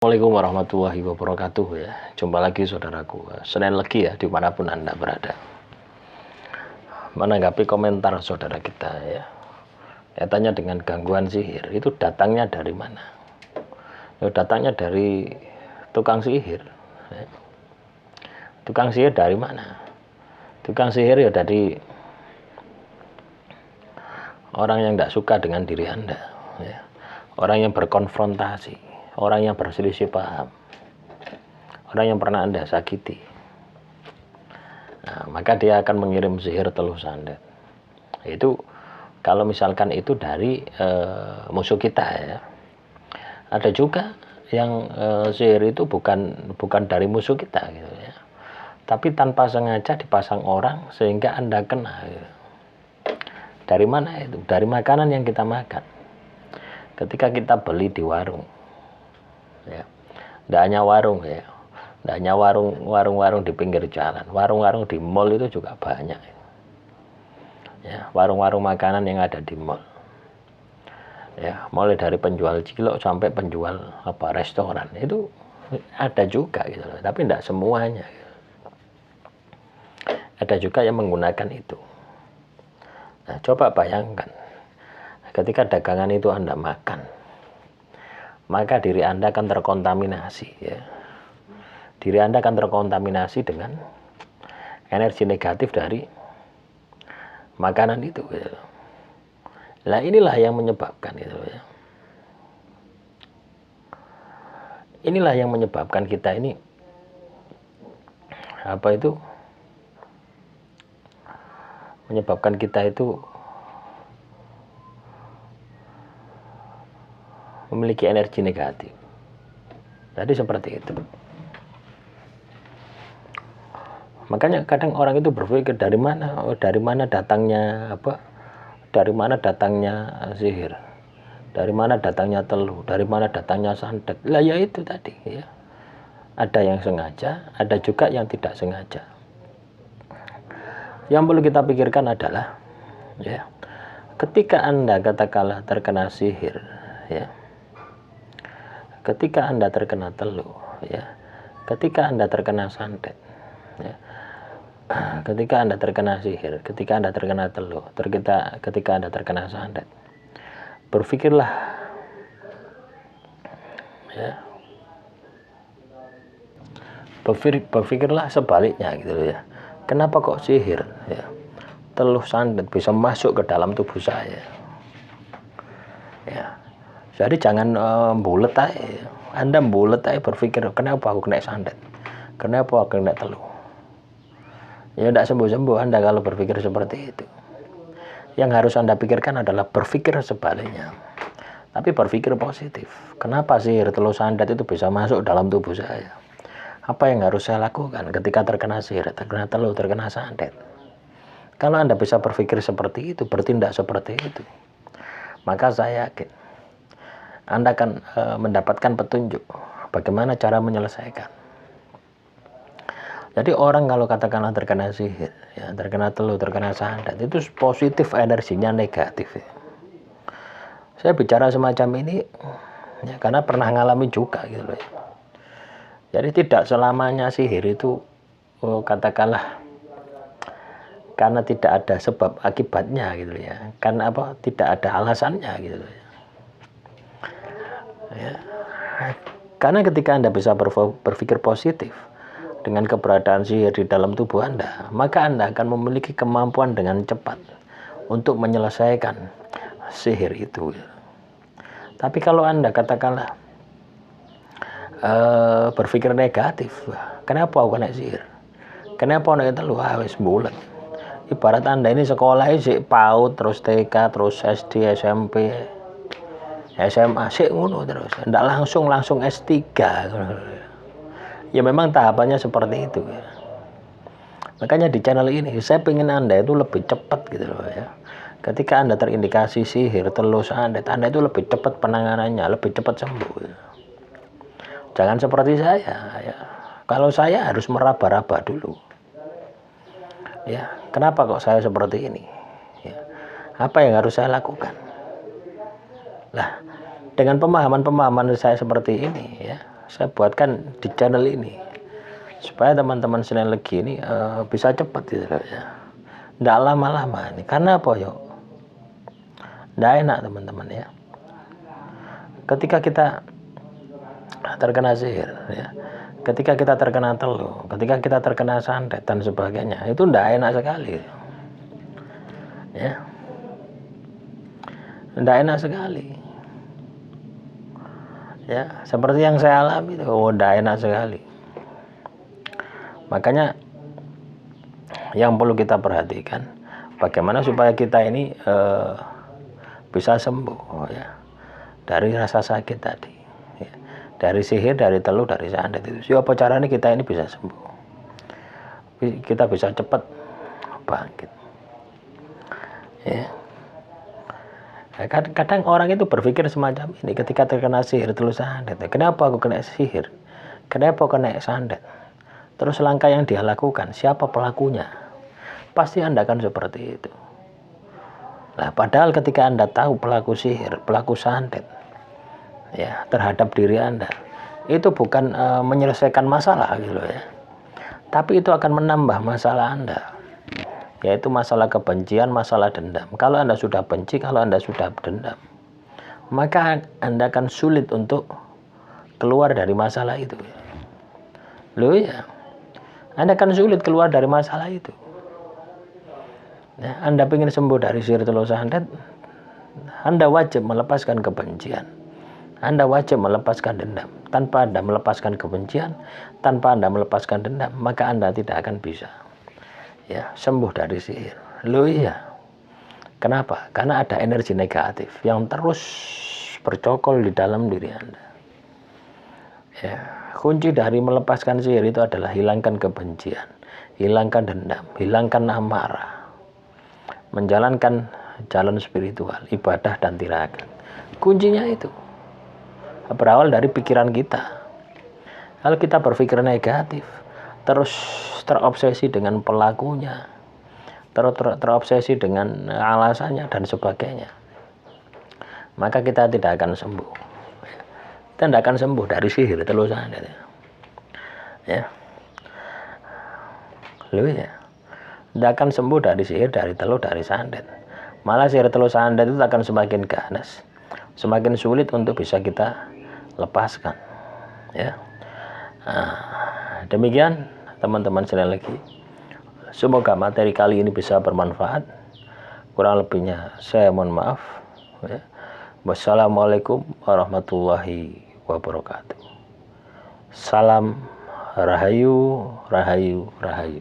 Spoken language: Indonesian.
Assalamualaikum warahmatullahi wabarakatuh ya. Jumpa lagi saudaraku, Senin Legi ya, dimanapun Anda berada. Menanggapi komentar saudara kita ya, kaitannya dengan gangguan sihir, itu datangnya dari mana? Datangnya dari tukang sihir ya. Tukang sihir dari mana? Tukang sihir ya dari orang yang tidak suka dengan diri Anda ya. Orang yang berkonfrontasi, orang yang berselisih paham, orang yang pernah Anda sakiti. Nah, maka dia akan mengirim sihir teluh sandet. Itu kalau misalkan itu dari musuh kita ya. Ada juga yang sihir itu bukan dari musuh kita gitu ya. Tapi tanpa sengaja dipasang orang sehingga Anda kena gitu. Dari mana itu? Dari makanan yang kita makan. Ketika kita beli di warung ya, tidak hanya warung ya, tidak hanya warung-warung di pinggir jalan, warung-warung di mall itu juga banyak ya, warung-warung makanan yang ada di mall ya, mulai dari penjual cilok sampai penjual restoran itu ada juga gitu loh, tapi tidak semuanya gitu. Ada juga yang menggunakan itu. Nah, coba bayangkan ketika dagangan itu Anda makan, maka diri Anda akan terkontaminasi ya. Diri Anda akan terkontaminasi dengan energi negatif dari makanan itu gitu. Nah, inilah yang menyebabkan gitu ya. Inilah yang menyebabkan kita ini menyebabkan kita itu memiliki energi negatif. Jadi seperti itu. Makanya kadang orang itu berpikir dari mana datangnya dari mana datangnya sihir, dari mana datangnya teluh, dari mana datangnya santet. Lah ya itu tadi ya. Ada yang sengaja, ada juga yang tidak sengaja. Yang perlu kita pikirkan adalah ya, ketika Anda katakanlah terkena sihir ya, ketika Anda terkena teluh ya, ketika Anda terkena santet ya, ketika Anda terkena sihir, ketika Anda terkena teluh, ketika Anda terkena santet, berpikirlah ya, berpikirlah sebaliknya gitu ya. Kenapa kok sihir ya, teluh santet bisa masuk ke dalam tubuh saya ya. Jadi jangan bulet aja. Anda bulet aja berpikir, kenapa aku kena santet? Kenapa aku kena teluh? Ya tidak sembuh-sembuh Anda kalau berpikir seperti itu. Yang harus Anda pikirkan adalah berpikir sebaliknya. Tapi berpikir positif. Kenapa sihir teluh santet itu bisa masuk dalam tubuh saya? Apa yang harus saya lakukan ketika terkena sihir, terkena teluh, terkena santet? Kalau Anda bisa berpikir seperti itu, bertindak seperti itu, maka saya yakin Anda akan mendapatkan petunjuk bagaimana cara menyelesaikan. Jadi orang kalau katakanlah terkena sihir, ya, terkena teluh, terkena santet, itu positif energinya negatif. Ya. Saya bicara semacam ini ya, karena pernah ngalami juga gitu loh. Ya. Jadi tidak selamanya sihir itu katakanlah karena tidak ada sebab akibatnya gitu ya. Karena tidak ada alasannya gitu ya. Ya. Karena ketika Anda bisa berpikir positif dengan keberadaan sihir di dalam tubuh Anda, maka Anda akan memiliki kemampuan dengan cepat untuk menyelesaikan sihir itu. Tapi kalau Anda katakanlah berpikir negatif, kenapa aku kena sihir? Kenapa aku kena teluh? Wis bulet. Ibarat Anda ini sekolah sik PAUD, terus TK, terus SD, SMP, SMA sik ngono terus, ndak langsung S3. Ya memang tahapannya seperti itu ya. Makanya di channel ini saya pengen Anda itu lebih cepat gitu loh ya. Ketika Anda terindikasi sihir, teluh santet, Anda itu lebih cepat penanganannya, lebih cepat sembuh ya. Jangan seperti saya ya. Kalau saya harus meraba-raba dulu. Ya, kenapa kok saya seperti ini? Ya. Apa yang harus saya lakukan? Lah, dengan pemahaman-pemahaman saya seperti ini ya, saya buatkan di channel ini supaya teman-teman sinergi ini bisa cepat gitu ya. Nggak lama-lama ini. Karena apa yuk? Nggak enak teman-teman ya. Ketika kita terkena sihir ya, ketika kita terkena teluh, ketika kita terkena santet dan sebagainya, itu nggak enak sekali ya. Nggak enak sekali ya, seperti yang saya alami itu, nggak enak sekali. Makanya yang perlu kita perhatikan, bagaimana supaya kita ini bisa sembuh ya dari rasa sakit tadi ya. Dari sihir, dari teluh, dari santet itu. Siapa caranya kita ini bisa sembuh, kita bisa cepat bangkit ya. Kadang orang itu berpikir semacam ini ketika terkena sihir, teluh, santet. Kenapa aku kena sihir? Kenapa kena santet? Terus langkah yang dia lakukan, siapa pelakunya? Pasti Anda akan seperti itu. Nah, padahal ketika Anda tahu pelaku sihir, pelaku santet ya terhadap diri Anda, itu bukan menyelesaikan masalah gitu ya. Tapi itu akan menambah masalah Anda, yaitu masalah kebencian, masalah dendam. Kalau Anda sudah benci, kalau Anda sudah dendam, maka Anda akan sulit untuk keluar dari masalah itu. Loh ya, Anda akan sulit keluar dari masalah itu. Ya, Anda ingin sembuh dari sihir, teluh, santet, Anda wajib melepaskan kebencian. Anda wajib melepaskan dendam. Tanpa Anda melepaskan kebencian, tanpa Anda melepaskan dendam, maka Anda tidak akan bisa ya sembuh dari sihir. Loh iya. Kenapa? Karena ada energi negatif yang terus bercokol di dalam diri Anda. Ya, kunci dari melepaskan sihir itu adalah hilangkan kebencian, hilangkan dendam, hilangkan amarah. Menjalankan jalan spiritual, ibadah dan tirakat. Kuncinya itu berawal dari pikiran kita. Kalau kita berpikir negatif, terus terobsesi dengan pelakunya, terobsesi dengan alasannya dan sebagainya, maka kita tidak akan sembuh. Kita tidak akan sembuh dari sihir, teluh, santet ya. Loh ya, tidak akan sembuh dari sihir, dari teluh, dari santet. Malah sihir, teluh, santet itu akan semakin ganas, semakin sulit untuk bisa kita lepaskan ya. Demikian teman-teman sekalian lagi. Semoga materi kali ini bisa bermanfaat. Kurang lebihnya saya mohon maaf ya. Wassalamualaikum warahmatullahi wabarakatuh. Salam rahayu, rahayu, rahayu.